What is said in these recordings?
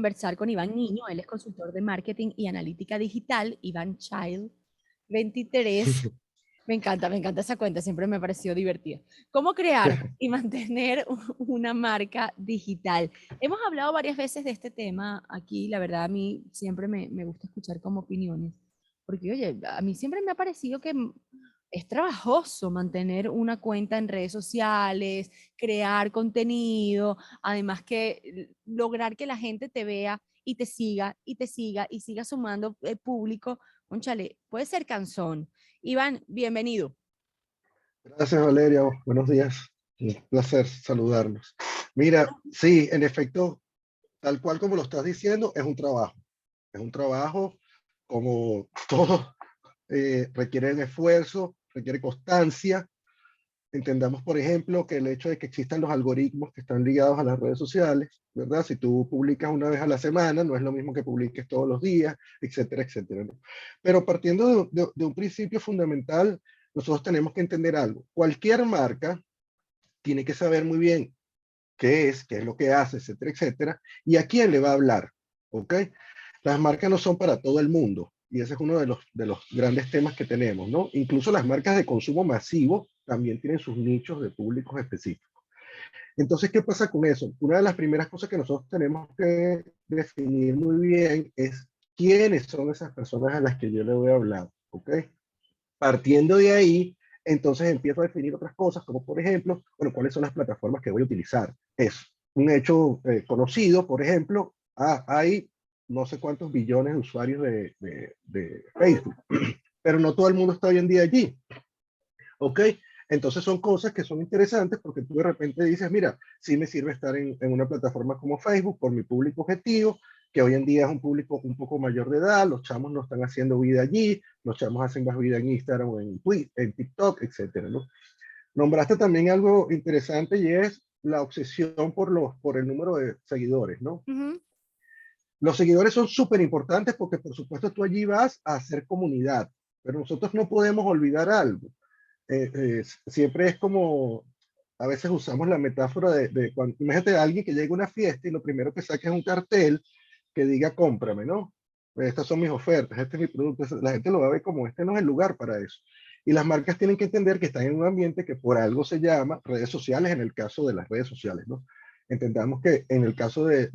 conversar con Iván Niño, él es consultor de marketing y analítica digital, Iván Child 23. Me encanta esa cuenta, siempre me pareció divertida. ¿Cómo crear y mantener una marca digital? Hemos hablado varias veces de este tema aquí, la verdad a mí siempre me gusta escuchar como opiniones, porque oye, a mí siempre me ha parecido que es trabajoso mantener una cuenta en redes sociales, crear contenido, además que lograr que la gente te vea y te siga y te siga y siga sumando público. Cónchale, puede ser cansón. Iván, bienvenido. Gracias, Valeria. Buenos días. Un placer saludarlos. Mira, sí, en efecto, tal cual como lo estás diciendo, es un trabajo. Es un trabajo como todo, requiere de esfuerzo, requiere constancia. Entendamos, por ejemplo, que el hecho de que existan los algoritmos que están ligados a las redes sociales, ¿verdad? Si tú publicas una vez a la semana, no es lo mismo que publiques todos los días, etcétera, etcétera, ¿no? Pero partiendo de un principio fundamental, nosotros tenemos que entender algo. Cualquier marca tiene que saber muy bien qué es lo que hace, etcétera, etcétera, y a quién le va a hablar, ¿ok? Las marcas no son para todo el mundo, y ese es uno de los grandes temas que tenemos, ¿no? Incluso las marcas de consumo masivo también tienen sus nichos de públicos específicos. Entonces, ¿qué pasa con eso? Una de las primeras cosas que nosotros tenemos que definir muy bien es quiénes son esas personas a las que yo le voy a hablar, ¿ok? Partiendo de ahí, entonces empiezo a definir otras cosas, como por ejemplo, bueno, cuáles son las plataformas que voy a utilizar. Es un hecho conocido, por ejemplo, hay no sé cuántos billones de usuarios de Facebook, pero no todo el mundo está hoy en día allí, ¿ok? Entonces son cosas que son interesantes porque tú de repente dices, mira, sí me sirve estar en una plataforma como Facebook por mi público objetivo, que hoy en día es un público un poco mayor de edad, los chamos no están haciendo vida allí, los chamos hacen más vida en Instagram o en Twitter, en TikTok, etcétera, ¿no? Nombraste también algo interesante y es la obsesión por el número de seguidores, ¿no? Uh -huh. Los seguidores son súper importantes porque por supuesto tú allí vas a hacer comunidad, pero nosotros no podemos olvidar algo. Siempre es como, a veces usamos la metáfora de cuando, imagínate a alguien que llega a una fiesta y lo primero que saca es un cartel que diga cómprame, ¿no? Estas son mis ofertas, este es mi producto, la gente lo va a ver como este no es el lugar para eso. Y las marcas tienen que entender que están en un ambiente que por algo se llama redes sociales, en el caso de las redes sociales, ¿no? Entendamos que en el caso del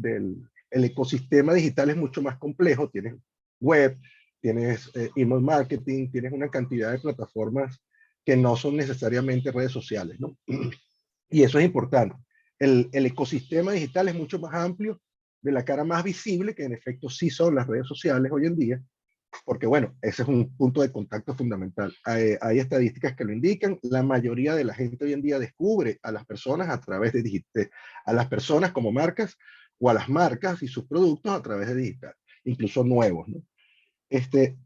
el ecosistema digital es mucho más complejo, tienes web, tienes email marketing, tienes una cantidad de plataformas que no son necesariamente redes sociales, ¿no? Y eso es importante. El ecosistema digital es mucho más amplio, de la cara más visible, que en efecto sí son las redes sociales hoy en día, porque bueno, ese es un punto de contacto fundamental. Hay estadísticas que lo indican, la mayoría de la gente hoy en día descubre a las personas a través de digital, a las personas como marcas o a las marcas y sus productos a través de digital, incluso nuevos, ¿no? Este,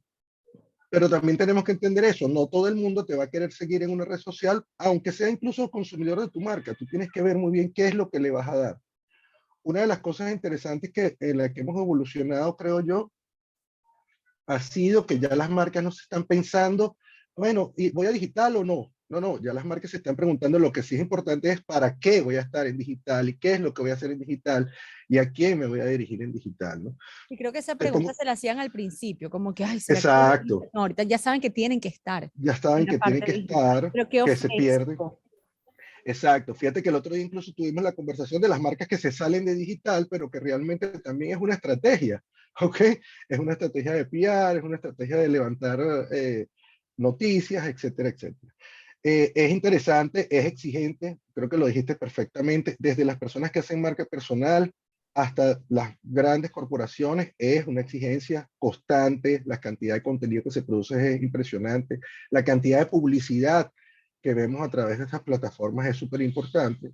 pero también tenemos que entender eso, no todo el mundo te va a querer seguir en una red social, aunque sea incluso consumidor de tu marca, tú tienes que ver muy bien qué es lo que le vas a dar. Una de las cosas interesantes en la que hemos evolucionado, creo yo, ha sido que ya las marcas no se están pensando, bueno, ¿y voy a digital o no? No, no, ya las marcas se están preguntando, lo que sí es importante es para qué voy a estar en digital y qué es lo que voy a hacer en digital y a quién me voy a dirigir en digital, ¿no? Y creo que esa Te pregunta pongo, se la hacían al principio, como que, ay, ¿será que voy a exacto, digital? No, ahorita ya saben que tienen que estar ya en saben la que tienen parte que digital. estar, Pero ¿qué que se pierden. ofrezco? Exacto, fíjate que el otro día incluso tuvimos la conversación de las marcas que se salen de digital, pero que realmente también es una estrategia, ¿ok? Es una estrategia de PR, es una estrategia de levantar noticias, etcétera, etcétera. Es interesante, es exigente, creo que lo dijiste perfectamente, desde las personas que hacen marca personal hasta las grandes corporaciones, es una exigencia constante, la cantidad de contenido que se produce es impresionante, la cantidad de publicidad que vemos a través de estas plataformas es súper importante.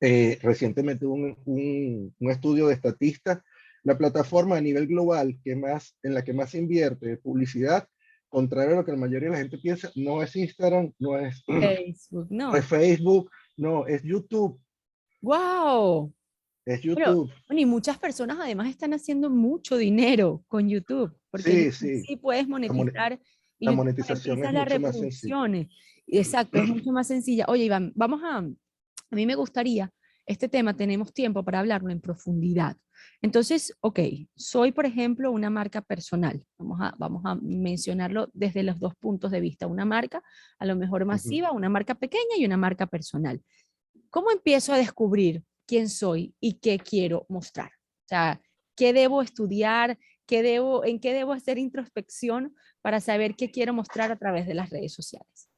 Recientemente hubo un estudio de estatistas, la plataforma a nivel global en la que más se invierte de publicidad, contrario a lo que la mayoría de la gente piensa, no es Instagram, Facebook, no es no. Facebook, no, es YouTube, ¡Wow! es Pero, YouTube. bueno, y muchas personas además están haciendo mucho dinero con YouTube, porque Sí, YouTube sí, sí puedes monetizar y la YouTube monetización monetiza es las mucho más sencilla. reproducciones. Exacto, es mucho más sencilla. Oye, Iván, a mí me gustaría este tema tenemos tiempo para hablarlo en profundidad. Entonces, ok, soy, por ejemplo, una marca personal. Vamos a mencionarlo desde los dos puntos de vista. Una marca a lo mejor Ujú. masiva, una marca pequeña y una marca personal. ¿Cómo empiezo a descubrir quién soy y qué quiero mostrar? O sea, ¿qué debo estudiar? ¿En qué debo hacer introspección para saber qué quiero mostrar a través de las redes sociales?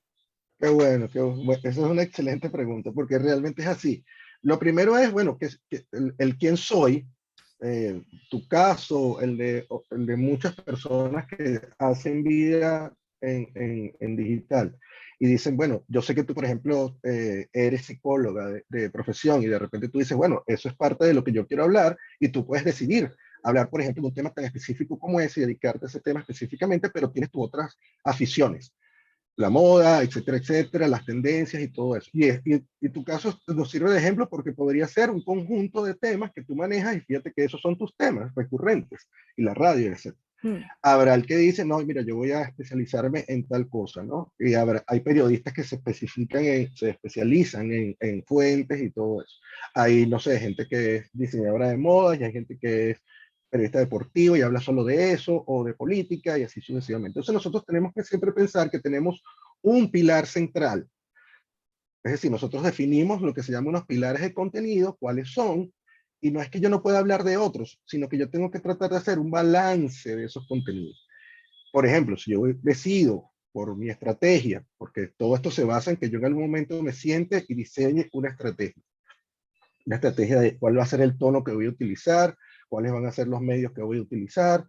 Qué bueno, esa es una excelente pregunta, porque realmente es así. Lo primero es, bueno, que el quién soy, tu caso, el de muchas personas que hacen vida en digital y dicen, bueno, yo sé que tú, por ejemplo, eres psicóloga de profesión y de repente tú dices, bueno, eso es parte de lo que yo quiero hablar y tú puedes decidir hablar, por ejemplo, de un tema tan específico como ese y dedicarte a ese tema específicamente, pero tienes tus otras aficiones, la moda, etcétera, etcétera, las tendencias y todo eso. Y tu caso nos sirve de ejemplo porque podría ser un conjunto de temas que tú manejas y fíjate que esos son tus temas recurrentes y la radio, etcétera. Mm. Habrá el que dice, no, mira, yo voy a especializarme en tal cosa, ¿no? Y hay periodistas que se especializan en fuentes y todo eso. Hay, no sé, gente que es diseñadora de modas y hay gente que es periodista deportivo y habla solo de eso, o de política y así sucesivamente. Entonces nosotros tenemos que siempre pensar que tenemos un pilar central. Es decir, nosotros definimos lo que se llama unos pilares de contenido, cuáles son, y no es que yo no pueda hablar de otros, sino que yo tengo que tratar de hacer un balance de esos contenidos. Por ejemplo, si yo decido por mi estrategia, porque todo esto se basa en que yo en algún momento me siente y diseñe una estrategia de cuál va a ser el tono que voy a utilizar, cuáles van a ser los medios que voy a utilizar,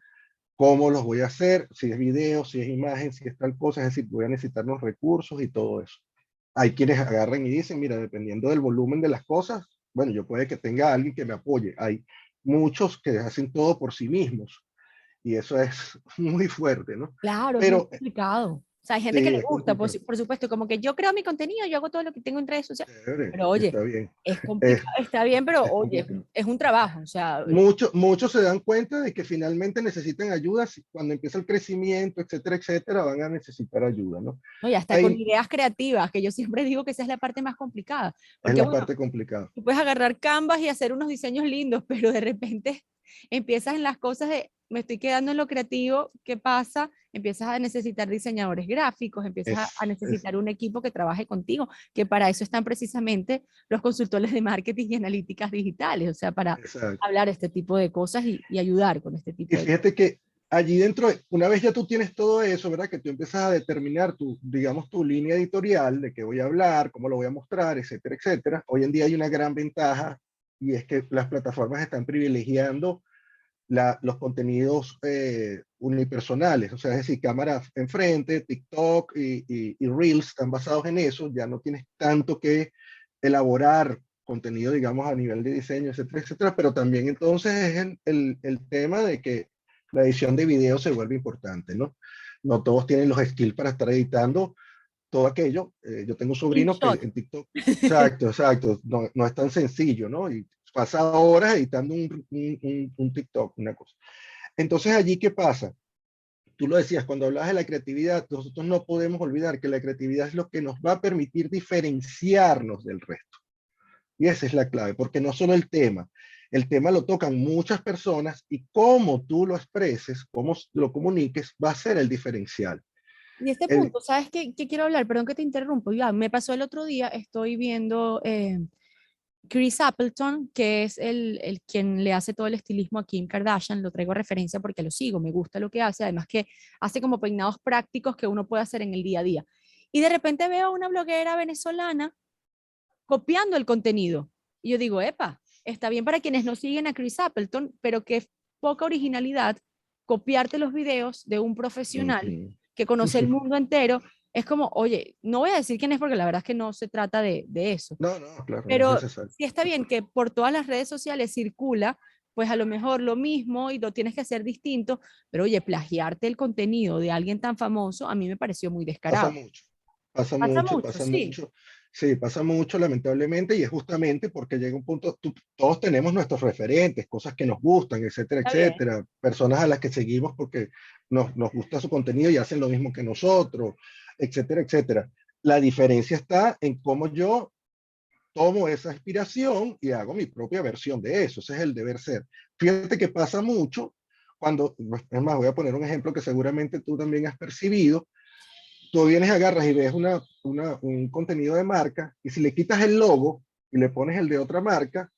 cómo los voy a hacer, si es video, si es imagen, si es tal cosa, es decir, voy a necesitar los recursos y todo eso. Hay quienes agarran y dicen, mira, dependiendo del volumen de las cosas, bueno, yo puede que tenga alguien que me apoye. Hay muchos que hacen todo por sí mismos y eso es muy fuerte, ¿no? Claro, es muy Pero complicado. O sea, hay gente que sí, le es gusta, complicado. por supuesto, como que yo creo mi contenido, yo hago todo lo que tengo en redes sociales. Chévere, Pero oye, está bien. es Es, complicado, está bien, pero es oye, complicado. es un trabajo. O sea, Muchos se dan cuenta de que finalmente necesitan ayuda. Cuando empieza el crecimiento, etcétera, etcétera, van a necesitar ayuda, ¿no? no, y hasta con Ahí ideas creativas, que yo siempre digo que esa es la parte más complicada. es Porque la bueno, parte complicada. tú puedes agarrar Canvas y hacer unos diseños lindos, pero de repente empiezas en las cosas de, me estoy quedando en lo creativo, ¿qué pasa? Empiezas a necesitar diseñadores gráficos, empiezas a Es, necesitar un equipo que trabaje contigo, que para eso están precisamente los consultores de marketing y analíticas digitales, o sea, para exacto. hablar este tipo de cosas y ayudar con este Y tipo de cosas. fíjate que allí dentro, una vez ya tú tienes todo eso, ¿verdad? Que tú empiezas a determinar tu, digamos, tu línea editorial de qué voy a hablar, cómo lo voy a mostrar, etcétera, etcétera. Hoy en día hay una gran ventaja y es que las plataformas están privilegiando los contenidos unipersonales, o sea, es decir, cámara enfrente, TikTok y Reels están basados en eso, ya no tienes tanto que elaborar contenido, digamos, a nivel de diseño, etcétera, etcétera, pero también entonces es el tema de que la edición de video se vuelve importante, ¿no? No todos tienen los skills para estar editando todo aquello. Yo tengo un sobrino que InShot. en TikTok, exacto, exacto, no, no es tan sencillo, ¿no? Y pasa horas editando un TikTok, una cosa. Entonces, allí, ¿qué pasa? Tú lo decías, cuando hablas de la creatividad, nosotros no podemos olvidar que la creatividad es lo que nos va a permitir diferenciarnos del resto. Y esa es la clave, porque no solo el tema lo tocan muchas personas y cómo tú lo expreses, cómo lo comuniques, va a ser el diferencial. Y este El, punto, ¿sabes qué quiero hablar? Perdón que te interrumpo. Ya, me pasó el otro día, estoy viendo Chris Appleton, que es el quien le hace todo el estilismo a Kim Kardashian, lo traigo a referencia porque lo sigo, me gusta lo que hace, además que hace como peinados prácticos que uno puede hacer en el día a día. Y de repente veo a una bloguera venezolana copiando el contenido. Y yo digo, epa, está bien para quienes no siguen a Chris Appleton, pero qué poca originalidad copiarte los videos de un profesional Ujú. que conoce el mundo entero. Es como, oye, no voy a decir quién es porque la verdad es que no se trata de eso, No, no, claro, no es pero necesario. sí está bien que por todas las redes sociales circula, pues a lo mejor lo mismo y lo tienes que hacer distinto, pero oye, plagiarte el contenido de alguien tan famoso a mí me pareció muy Pasa descarado. mucho, pasa Pasa mucho, mucho, pasa sí. mucho. Sí, pasa mucho, lamentablemente, y es justamente porque llega un punto, todos tenemos nuestros referentes, cosas que nos gustan, etcétera, Está bien. etcétera, personas a las que seguimos porque nos gusta su contenido y hacen lo mismo que nosotros, etcétera, etcétera. La diferencia está en cómo yo tomo esa inspiración y hago mi propia versión de eso. Ese es el deber ser. Fíjate que pasa mucho cuando, es más, voy a poner un ejemplo que seguramente tú también has percibido. Tú vienes, agarras y ves un contenido de marca, y si le quitas el logo y le pones el de otra marca,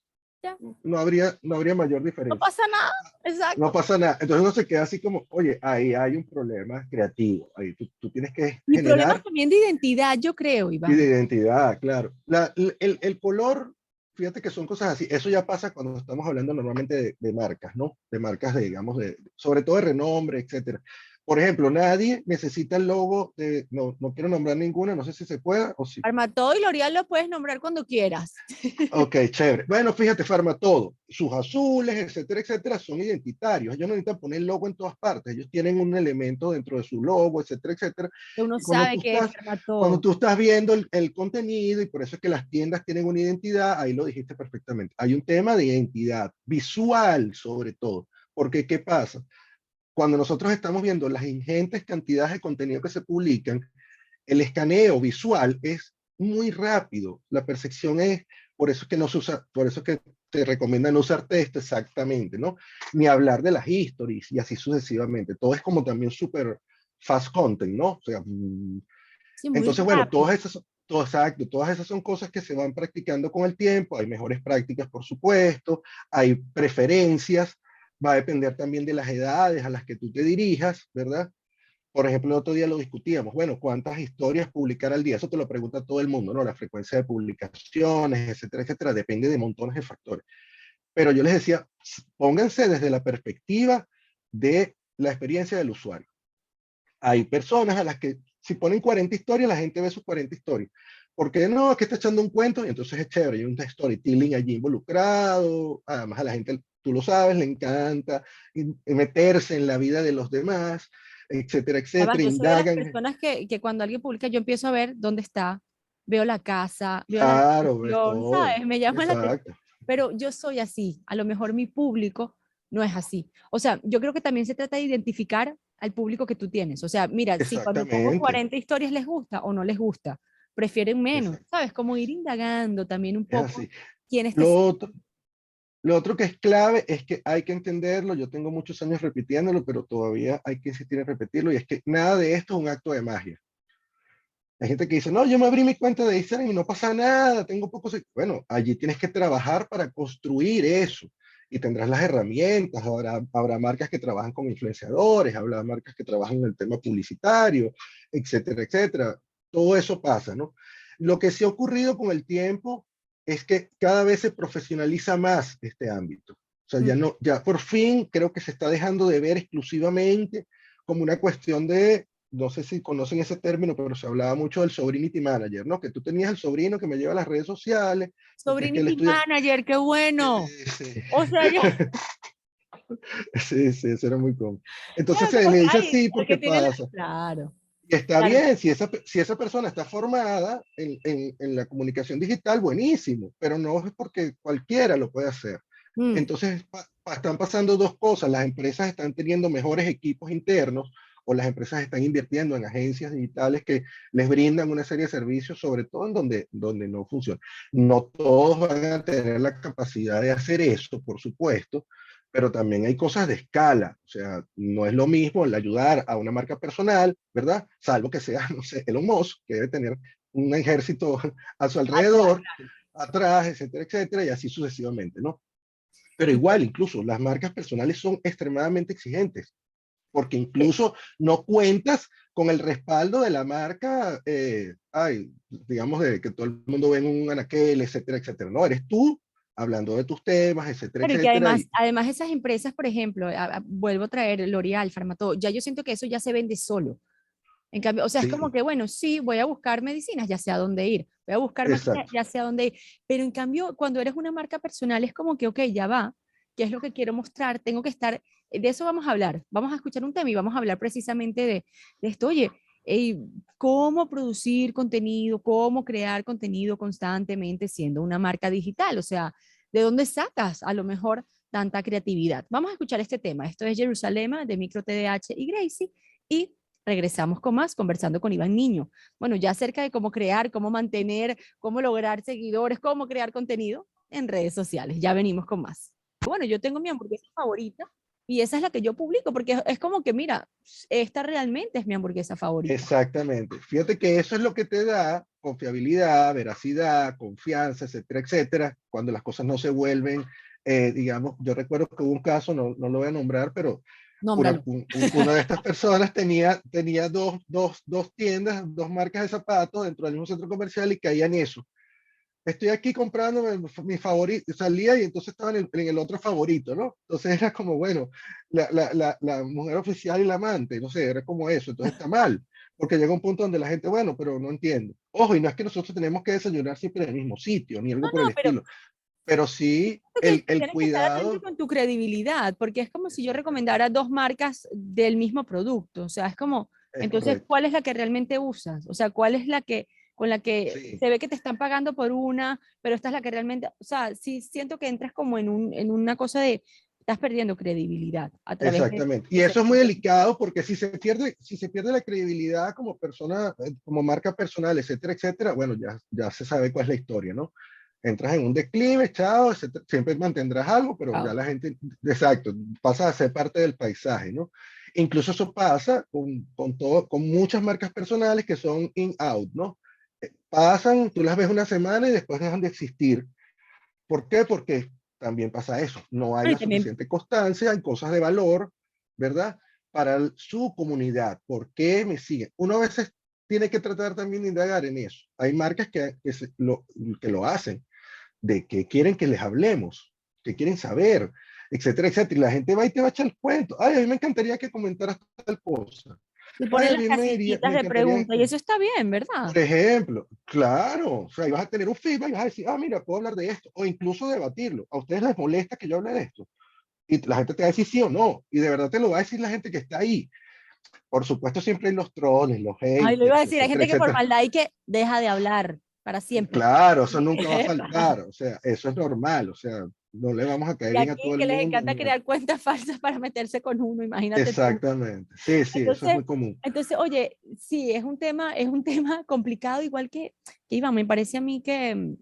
Ya, no habría mayor no diferencia. pasa nada, No exacto. pasa nada. Entonces uno se queda así como, oye, ahí hay un problema creativo. Ahí tú tienes que Y problemas generar también de identidad, yo creo, y de Iván. identidad, claro. El color, fíjate que son cosas así. Eso ya pasa cuando estamos hablando normalmente de marcas, ¿no? De marcas, digamos, sobre todo de renombre, etcétera. Por ejemplo, nadie necesita el logo de, no quiero nombrar ninguna, no sé si se pueda o si. Armatodo y L'Oreal lo puedes nombrar cuando quieras. Ok, chévere. Bueno, fíjate, Farmatodo, sus azules, etcétera, etcétera, son identitarios. Ellos no necesitan poner el logo en todas partes. Ellos tienen un elemento dentro de su logo, etcétera, etcétera. Que uno Y cuando sabe tú que es estás, cuando Armatodo. tú estás viendo el contenido, y por eso es que las tiendas tienen una identidad, ahí lo dijiste perfectamente. Hay un tema de identidad visual, sobre todo. Porque, ¿qué pasa? Cuando nosotros estamos viendo las ingentes cantidades de contenido que se publican, el escaneo visual es muy rápido. La percepción es, por eso es que no se usa, por eso es que te recomiendan no usar texto exactamente, ¿no? Ni hablar de las histories y así sucesivamente. Todo es como también súper fast content, ¿no? O sea, Sí, muy entonces, bueno, rápido. exacto, todas esas son cosas que se van practicando con el tiempo. Hay mejores prácticas, por supuesto, hay preferencias, va a depender también de las edades a las que tú te dirijas, ¿verdad? Por ejemplo, el otro día lo discutíamos, bueno, ¿cuántas historias publicar al día? Eso te lo pregunta todo el mundo, ¿no? La frecuencia de publicaciones, etcétera, etcétera, depende de montones de factores. Pero yo les decía, pónganse desde la perspectiva de la experiencia del usuario. Hay personas a las que si ponen 40 historias, la gente ve sus 40 historias. Porque no, es que está echando un cuento y entonces es chévere, hay un storytelling allí involucrado, además a la gente, tú lo sabes, le encanta meterse en la vida de los demás, etcétera, Además, etcétera, yo soy de las indagan. personas que cuando alguien publica, yo empiezo a ver dónde está, veo la casa, veo la Claro, ves descripción, todo. ¿sabes? Me llama la atención. Exacto. Pero yo soy así. A lo mejor mi público no es así. O sea, yo creo que también se trata de identificar al público que tú tienes. O sea, mira, si cuando pongo Exactamente. 40 historias les gusta o no les gusta, prefieren menos, Exacto. ¿sabes? Como ir indagando también un Es poco así. quiénes te Lo siguen. otro, lo otro que es clave es que hay que entenderlo. Yo tengo muchos años repitiéndolo, pero todavía hay que insistir en repetirlo. Y es que nada de esto es un acto de magia. Hay gente que dice, no, yo me abrí mi cuenta de Instagram y no pasa nada, tengo pocos. Bueno, allí tienes que trabajar para construir eso y tendrás las herramientas. Habrá marcas que trabajan con influenciadores, habrá marcas que trabajan en el tema publicitario, etcétera, etcétera. Todo eso pasa, ¿no? Lo que sí ha ocurrido con el tiempo es que cada vez se profesionaliza más este ámbito. O sea, ya Mm. no, ya por fin creo que se está dejando de ver exclusivamente como una cuestión de, no sé si conocen ese término, pero se hablaba mucho del sobrinity manager, ¿no? Que tú tenías el sobrino que me lleva a las redes sociales, entonces que él Sobrinity estudia. Manager, qué bueno. Sí, sí, O sea, ya, sí, sí, eso era muy cómodo. Entonces claro, se como le que dice hay así el porque que tiene la... pasa. Claro, Y está claro. bien, si esa persona está formada en la comunicación digital, buenísimo, pero no es porque cualquiera lo puede hacer. Mm. Entonces, están pasando dos cosas. Las empresas están teniendo mejores equipos internos o las empresas están invirtiendo en agencias digitales que les brindan una serie de servicios, sobre todo en donde no funciona. No todos van a tener la capacidad de hacer eso, por supuesto, pero también hay cosas de escala. O sea, no es lo mismo el ayudar a una marca personal, ¿verdad? Salvo que sea, no sé, Elon Musk, que debe tener un ejército a su Atrás. alrededor, atrás, etcétera, etcétera, y así sucesivamente, ¿no? Pero Y igual, incluso las marcas personales son extremadamente exigentes, porque que- incluso no cuentas con el respaldo de la marca, digamos, de que todo el mundo ve en un anaquel, etcétera, etcétera. No, eres tú hablando de tus temas, etcétera, Claro, y que etcétera. además esas empresas, por ejemplo, vuelvo a traer L'Oreal, Farmatodo, ya yo siento que eso ya se vende solo. En cambio, o sea, es como Sí, que, bueno, sí, voy a buscar medicinas, ya sé a dónde ir, voy a buscar maquillaje, exacto, ya sé a dónde ir, pero en cambio, cuando eres una marca personal, es como que, ok, ya va, ¿qué es lo que quiero mostrar? Tengo que estar, de eso vamos a hablar, vamos a escuchar un tema y vamos a hablar precisamente de esto, oye, ey, cómo producir contenido, cómo crear contenido constantemente siendo una marca digital, o sea, ¿de dónde sacas a lo mejor tanta creatividad? Vamos a escuchar este tema, esto es Jerusalema de Micro TDH y Gracie, y regresamos con más conversando con Iván Niño. Bueno, ya acerca de cómo crear, cómo mantener, cómo lograr seguidores, cómo crear contenido en redes sociales. Ya venimos con más. Bueno, yo tengo mi hamburguesa favorita y esa es la que yo publico porque es como que, mira, esta realmente es mi hamburguesa favorita. Exactamente. Fíjate que eso es lo que te da confiabilidad, veracidad, confianza, etcétera, etcétera, cuando las cosas no se vuelven, digamos, yo recuerdo que hubo un caso, no lo voy a nombrar, pero Nómbralo. una de estas personas tenía dos tiendas, dos marcas de zapatos dentro del mismo centro comercial y caía en eso. Estoy aquí comprando mi favorito, salía y entonces estaba en el otro favorito, ¿no? Entonces era como, bueno, la mujer oficial y la amante, no sé, era como eso, entonces está mal, porque llega un punto donde la gente, bueno, pero no entiendo. Ojo, y no es que nosotros tenemos que desayunar siempre en el mismo sitio, ni algo No, por el no, pero estilo, pero sí el tienes que estar atento cuidado, con tu credibilidad, porque es como si yo recomendara dos marcas del mismo producto. O sea, es como, es entonces, correcto, ¿cuál es la que realmente usas? O sea, ¿cuál es la que con la que sí. se ve que te están pagando por una, pero esta es la que realmente, o sea, sí siento que entras como en una cosa de, estás perdiendo credibilidad a través de Exactamente. Y ese eso es muy tipo de... delicado porque si se pierde la credibilidad como persona, como marca personal, etcétera, etcétera, bueno, ya se sabe cuál es la historia, ¿no? Entras en un declive, chao, etcétera, siempre mantendrás algo, pero ya Wow. la gente, exacto, pasa a ser parte del paisaje, ¿no? Incluso eso pasa con muchas marcas personales que son in-out, ¿no? Pasan, tú las ves una semana y después dejan de existir. ¿Por qué? Porque también pasa eso. No hay Y la también, suficiente constancia en cosas de valor, ¿verdad? Para su comunidad. ¿Por qué me siguen? Uno a veces tiene que tratar también de indagar en eso. Hay marcas que lo hacen, de que quieren que les hablemos, que quieren saber, etcétera, etcétera. Y la gente va y te va a echar el cuento. Ay, a mí me encantaría que comentaras tal cosa. y Ay, ponen a las mí casillitas me de encantaría pregunta, y que, eso está bien, ¿verdad? por ejemplo, claro, o sea, y vas a tener un feedback y vas a decir, ah, mira, puedo hablar de esto, o incluso debatirlo. ¿A ustedes les molesta que yo hable de esto? Y la gente te va a decir sí o no, y de verdad te lo va a decir la gente que está ahí. Por supuesto, siempre hay los trolls, los Ay, lo iba a haters, decir, hay etcétera, gente que por etcétera. maldad y que deja de hablar para siempre. Claro, eso nunca va a Epa. faltar, o sea, eso es normal, o sea, no le vamos a caer Y bien a aquí todo el que les mundo. encanta crear cuentas falsas para meterse con uno, imagínate tú. Exactamente, sí, sí, eso es Entonces, muy común. oye, sí, es un tema complicado, igual que Iván, me parece a mí que,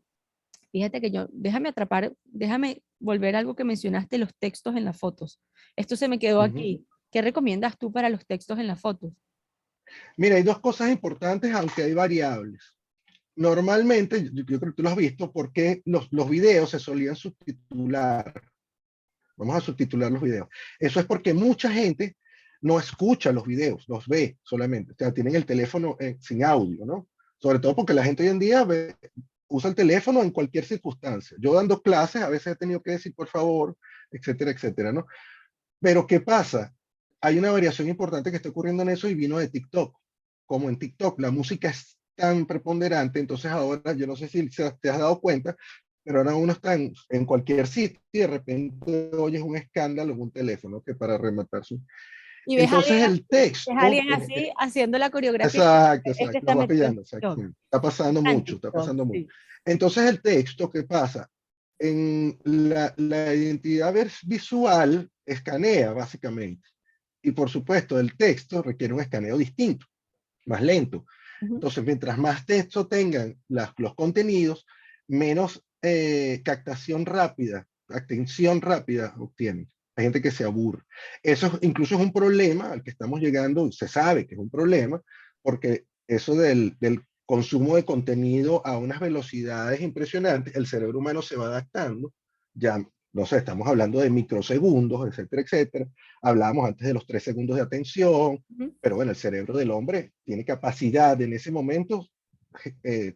fíjate que yo, déjame atrapar, déjame volver a algo que mencionaste, los textos en las fotos. Esto se me quedó Ujú. aquí. ¿Qué recomiendas tú para los textos en las fotos? Mira, hay dos cosas importantes, aunque hay variables. Normalmente, yo creo que tú lo has visto, porque los videos se solían subtitular. Vamos a subtitular los videos. Eso es porque mucha gente no escucha los videos, los ve solamente. O sea, tienen el teléfono sin audio, ¿no? Sobre todo porque la gente hoy en día usa el teléfono en cualquier circunstancia. Yo dando clases a veces he tenido que decir por favor, etcétera, etcétera, ¿no? Pero ¿qué pasa? Hay una variación importante que está ocurriendo en eso y vino de TikTok. Como en TikTok la música es tan preponderante, entonces ahora, yo no sé si te has dado cuenta, pero ahora uno está en cualquier sitio y de repente oyes un escándalo en un teléfono que para rematar su... Y Entonces el ves a texto, alguien así haciendo la coreografía, exacto, este exacto, está los va metido en pillando, exacto. TikTok. Está Está en mucho, está TikTok, pasando mucho. sí. Entonces el texto, ¿qué pasa? En la identidad visual escanea básicamente. Y por supuesto, el texto requiere un escaneo distinto, más lento. Ujú. Entonces, mientras más texto tengan los contenidos, menos captación rápida, atención rápida obtienen. Hay gente que se aburre. Eso incluso es un problema al que estamos llegando, se sabe que es un problema, porque eso del consumo de contenido a unas velocidades impresionantes, el cerebro humano se va adaptando. Ya, no sé, estamos hablando de microsegundos, etcétera, etcétera. Hablábamos antes de los 3 segundos de atención, Ujú. pero bueno, el cerebro del hombre tiene capacidad en ese momento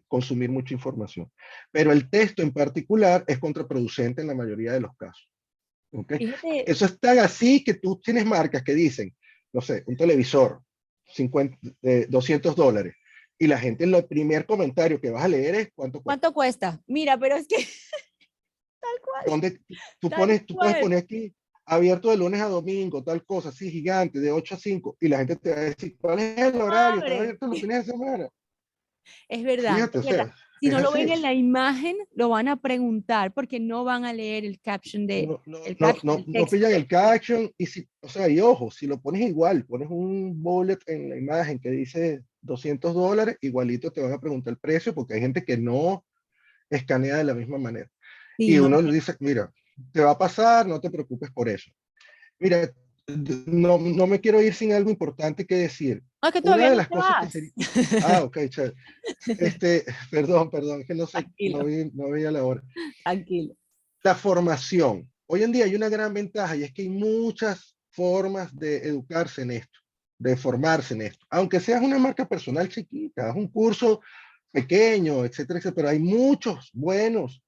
consumir mucha información. Pero el texto en particular es contraproducente en la mayoría de los casos. ¿Okay? Fíjate, Eso es tan así que tú tienes marcas que dicen, no sé, un televisor, 50, $200. Y la gente, el primer comentario que vas a leer es cuánto cuesta. ¿cuánto cuesta? Mira, pero es que tal cual, Donde tal tú puedes cual. poner aquí abierto de lunes a domingo, tal cosa, así gigante, de 8 a 5, y la gente te va a decir, ¿cuál es el horario? ¿Están Abre. abiertos los fines de semana? Es verdad, Fíjate, es o verdad. sea. Si es no lo ven en así. la imagen, lo van a preguntar porque no van a leer el caption el No texto. pillan el caption y si, o sea, y ojo, si lo pones igual, pones un bullet en la imagen que dice $200, igualito te van a preguntar el precio porque hay gente que no escanea de la misma manera. Sí, Y no. uno le dice, mira, te va a pasar, no te preocupes por eso. Mira, no me quiero ir sin algo importante que decir. No, es que Una todavía de no las te cosas que vas. sería... Ah, ok, chévere. Perdón, que no sé, Tranquilo, no veía la hora. tranquilo. La formación. Hoy en día hay una gran ventaja y es que hay muchas formas de educarse en esto, de formarse en esto. Aunque seas una marca personal chiquita, haz un curso pequeño, etcétera, etcétera, pero hay muchos buenos,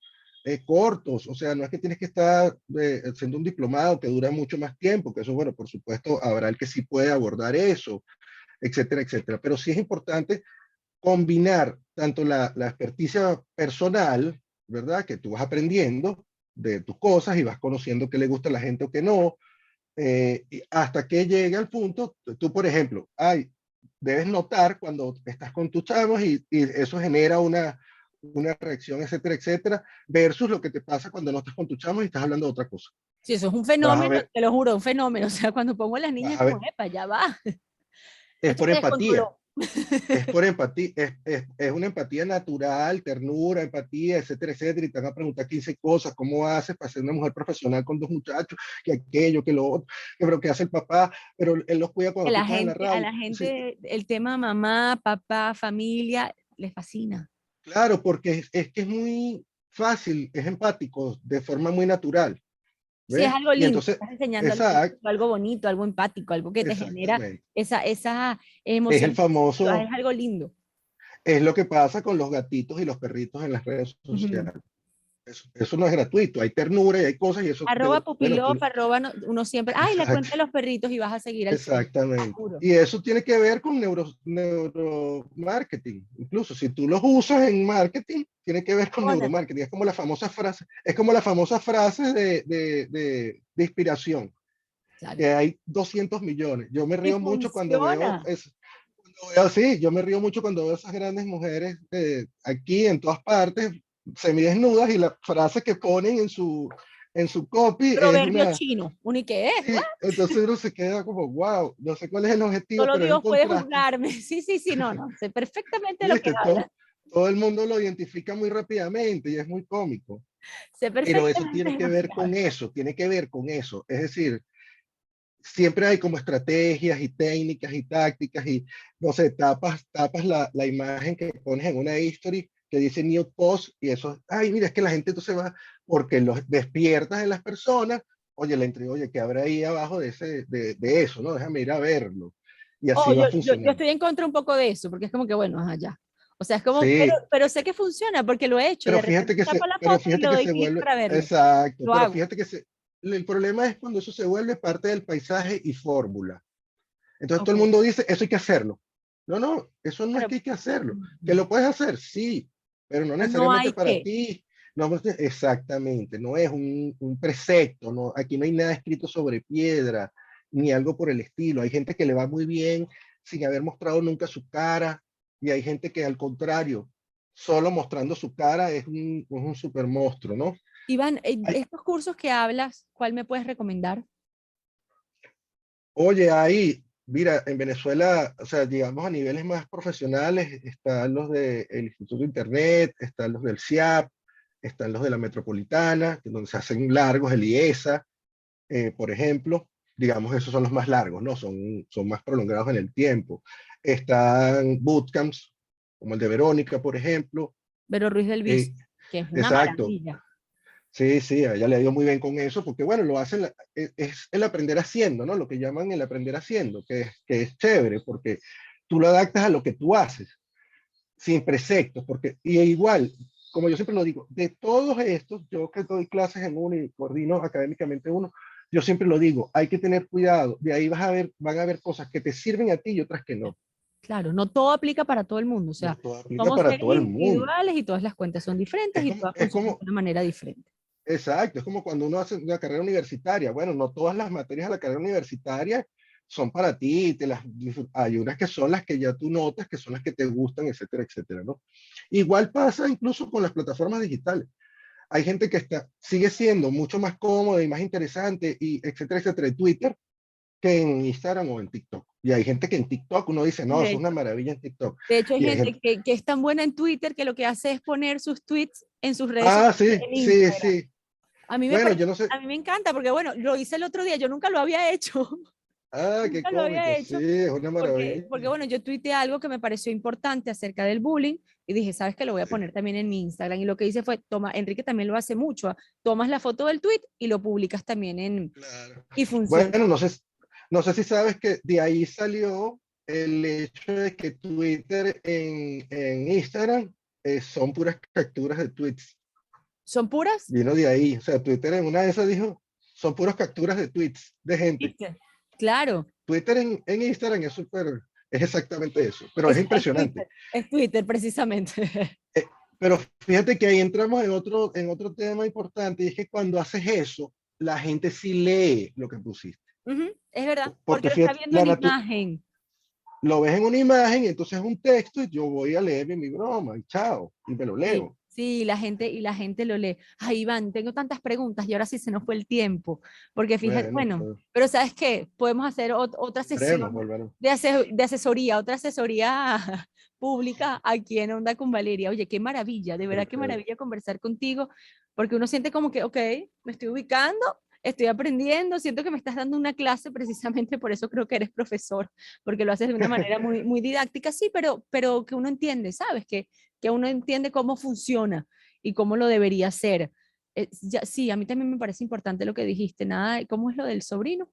cortos, o sea, no es que tienes que estar haciendo un diplomado que dura mucho más tiempo, que eso, bueno, por supuesto, habrá el que sí puede abordar eso, etcétera, etcétera, pero sí es importante combinar tanto la experticia personal, ¿verdad? Que tú vas aprendiendo de tus cosas y vas conociendo qué le gusta a la gente o qué no, hasta que llegue al punto, tú por ejemplo, debes notar cuando estás con tus chavos y eso genera una reacción, etcétera, etcétera, versus lo que te pasa cuando no estás con tus chavos y estás hablando de otra cosa. Sí, eso es un Vas a fenómeno, ver, te lo juro, un fenómeno. O sea, cuando pongo a las niñas vas a como, ver, epa, ya va. es Esto por se empatía. descontroló. Es por empatía, es una empatía natural, ternura, empatía, etcétera, etcétera, y te van a preguntar 15 cosas, ¿cómo haces para ser una mujer profesional con dos muchachos, que aquello, que lo otro, que pero que hace el papá, pero él los cuida Que cuando tú estás en la a radio? la Sí, gente, el tema mamá, papá, familia, les fascina. claro, porque es que es muy fácil, es empático, de forma muy natural, Sí, es ¿ves? algo Y lindo, entonces, estás enseñando exacto, algo bonito, algo empático, algo que te genera exactamente, esa es el emoción positiva, es famoso, algo lindo. es lo que pasa con los gatitos y los perritos en las redes Ujú. sociales. Eso no es gratuito, hay ternura y hay cosas y eso, Arroba bueno, pupilop, arroba uno siempre, ay, la exacto. cuenta de los perritos y vas a seguir al perro, Exactamente. seguro. Y eso tiene que ver con neuromarketing. Incluso si tú los usas en marketing, tiene que ver con Funciona. neuromarketing. Es como la famosa frase, es como la famosa frase de inspiración, Claro. que hay 200 millones. Yo me Y río mucho cuando veo funciona. eso. Sí, yo me río mucho cuando veo esas grandes mujeres aquí en todas partes, semidesnudas, y la frase que ponen en su copy es Proverbio una... chino, uno y qué es, Sí, entonces uno se queda como, wow, no sé cuál es el objetivo, solo pero es un Dios puede contraste. juzgarme. Sí, sí, sí, no, no, sé perfectamente de lo que ¿Viste? hablas, Todo el mundo lo identifica muy rápidamente y es muy cómico. sé Pero eso perfectamente tiene de que lo que ver con hablas. eso, tiene que ver con eso. Es decir, siempre hay como estrategias y técnicas y tácticas y, no sé, tapas la imagen que pones en una history que dice New Post y eso, ay, mira, es que la gente entonces va, porque los despiertas en las personas, oye, le entrego, oye, ¿qué habrá ahí abajo de eso, no? Déjame ir a verlo. Y Oh, así va yo funcionando. estoy en contra un poco de eso, porque es como que, bueno, ajá, ya. O sea, es como, Sí, pero sé que funciona porque lo he hecho. De repente saco la pero foto y le fíjate que doy se clic vuelve, para verlo. exacto, Lo pero hago. fíjate el problema es cuando eso se vuelve parte del paisaje y fórmula. Entonces todo Ok. el mundo dice, eso hay que hacerlo. No, eso no es que Pero hay que hacerlo. Que ujú, lo puedes hacer, sí, pero no no necesariamente hay para que. ti. No, exactamente, no es un precepto, no, aquí no hay nada escrito sobre piedra, ni algo por el estilo. Hay gente que le va muy bien sin haber mostrado nunca su cara, y hay gente que al contrario, solo mostrando su cara es un super monstruo, ¿no? Iván, Hay, estos cursos que hablas, ¿cuál me puedes recomendar? oye, ahí, mira, en Venezuela, o sea, digamos a niveles más profesionales, están los del Instituto de Internet, están los del CIAP, están los de la Metropolitana, que donde se hacen largos, el IESA, por ejemplo, digamos, esos son los más largos, ¿no? Son más prolongados en el tiempo. Están bootcamps, como el de Verónica, por ejemplo. Vero Ruiz del Viso, Eh, que es una exacto. maravilla. Sí, sí, a ella le ha ido muy bien con eso, porque bueno, lo hacen, es el aprender haciendo, ¿no? Lo que llaman el aprender haciendo, que es chévere, porque tú lo adaptas a lo que tú haces, sin preceptos, porque, y igual, como yo siempre lo digo, de todos estos, yo que doy clases en uno y coordino académicamente uno, yo siempre lo digo, hay que tener cuidado, de ahí van a ver cosas que te sirven a ti y otras que no. Claro, no todo aplica para todo el mundo. O No sea, todo aplica somos para seres todo el mundo. individuales y todas las cuentas son diferentes y todas Es funcionan de como, una manera diferente. exacto, es como cuando uno hace una carrera universitaria. Bueno, no todas las materias de la carrera universitaria son para ti, hay unas que son las que ya tú notas, que son las que te gustan, etcétera, etcétera, ¿no? Igual pasa incluso con las plataformas digitales. Hay gente que sigue siendo mucho más cómoda y más interesante, y etcétera, etcétera, en Twitter que en Instagram o en TikTok. Y hay gente que en TikTok uno dice, no, eso De es una hecho, maravilla en TikTok. de hecho hay Y hay gente gente, que es tan buena en Twitter que lo que hace es poner sus tweets en sus redes ah, sociales, sí, en sí, Instagram. sí. A mí me Bueno, parece, yo no sé. a mí me encanta porque bueno, lo hice el otro día, yo nunca lo había hecho, Ah, qué nunca lo había cómico, sí, hecho es una porque, maravilla. porque bueno, yo tuiteé algo que me pareció importante acerca del bullying y dije, ¿sabes qué? Lo voy a Sí, poner también en mi Instagram y lo que hice fue, toma, Enrique también lo hace mucho, tomas la foto del tweet y lo publicas también claro. y funciona. Bueno, no sé si sabes que de ahí salió el hecho de que Twitter en Instagram son puras capturas de tweets. ¿Son puras? Vino de ahí. O sea, Twitter en una de esas dijo, son puras capturas de tweets de gente. ¿Viste? Claro, Twitter en Instagram es exactamente eso, pero es impresionante. Es Twitter precisamente. Eh, pero fíjate que ahí entramos en otro tema importante, y es que cuando haces eso, la gente sí lee lo que pusiste. Ujú, es verdad, porque Porque lo está fíjate, viendo en imagen. lo ves en una imagen, y entonces es un texto, y yo voy a leerme mi broma, y chao, y me lo Sí, leo. sí, la gente lo lee. Ay, Iván, tengo tantas preguntas y ahora sí se nos fue el tiempo. Porque fíjate, Bueno, bueno, pues, pero ¿sabes qué? Podemos hacer otra volveremos, sesión volveremos. de asesoría, otra asesoría pública aquí en Onda con Valeria. Oye, qué maravilla, de verdad qué Perfecto. maravilla conversar contigo, porque uno siente como que, ok, me estoy ubicando, estoy aprendiendo, siento que me estás dando una clase precisamente, por eso creo que eres profesor, porque lo haces de una manera muy, muy didáctica, sí, pero que uno entiende, ¿sabes? Que uno entiende cómo funciona y cómo lo debería hacer. Sí, a mí también me parece importante lo que dijiste, nada, ¿cómo es lo del sobrino?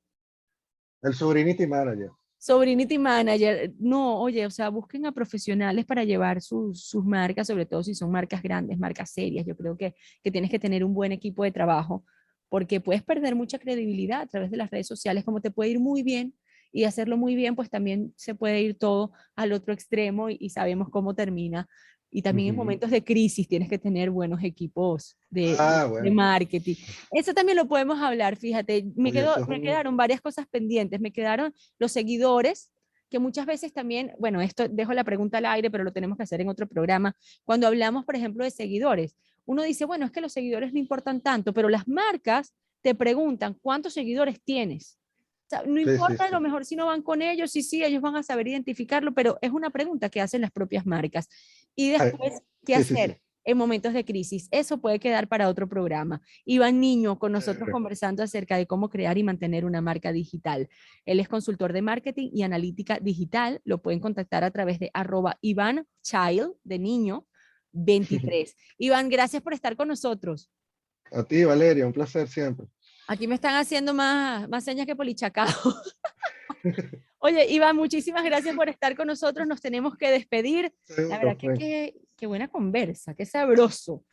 El Sobrinity Manager. Sobrinity manager, no, oye, o sea, busquen a profesionales para llevar sus marcas, sobre todo si son marcas grandes, marcas serias. Yo creo que tienes que tener un buen equipo de trabajo porque puedes perder mucha credibilidad a través de las redes sociales, como te puede ir muy bien y hacerlo muy bien, pues también se puede ir todo al otro extremo y sabemos cómo termina. Y también en Ujú. momentos de crisis tienes que tener buenos equipos Ah, de bueno. marketing. Eso también lo podemos hablar, fíjate, Oye, eso es me un... quedaron varias cosas pendientes, me quedaron los seguidores, que muchas veces también, bueno, esto dejo la pregunta al aire, pero lo tenemos que hacer en otro programa. Cuando hablamos, por ejemplo, de seguidores, uno dice, bueno, es que los seguidores no importan tanto, pero las marcas te preguntan cuántos seguidores tienes. O sea, no Sí, sí, importa a sí. lo mejor si no van con ellos, sí, sí, ellos van a saber identificarlo, pero es una pregunta que hacen las propias marcas. Y Ah, después, ¿qué sí, sí, sí. hacer en momentos de crisis? Eso puede quedar para otro programa. Iván Niño con nosotros Chévere. conversando acerca de cómo crear y mantener una marca digital. Él es consultor de marketing y analítica digital. Lo pueden contactar a través de @Iván Child, de niño, 23. Iván, gracias por estar con nosotros. A ti, Valeria, un placer siempre. Aquí me están haciendo más señas que polichacao. Oye, Iván, muchísimas gracias por estar con nosotros. Nos tenemos que despedir. La Seguro, verdad que pues. qué buena conversa, qué sabroso.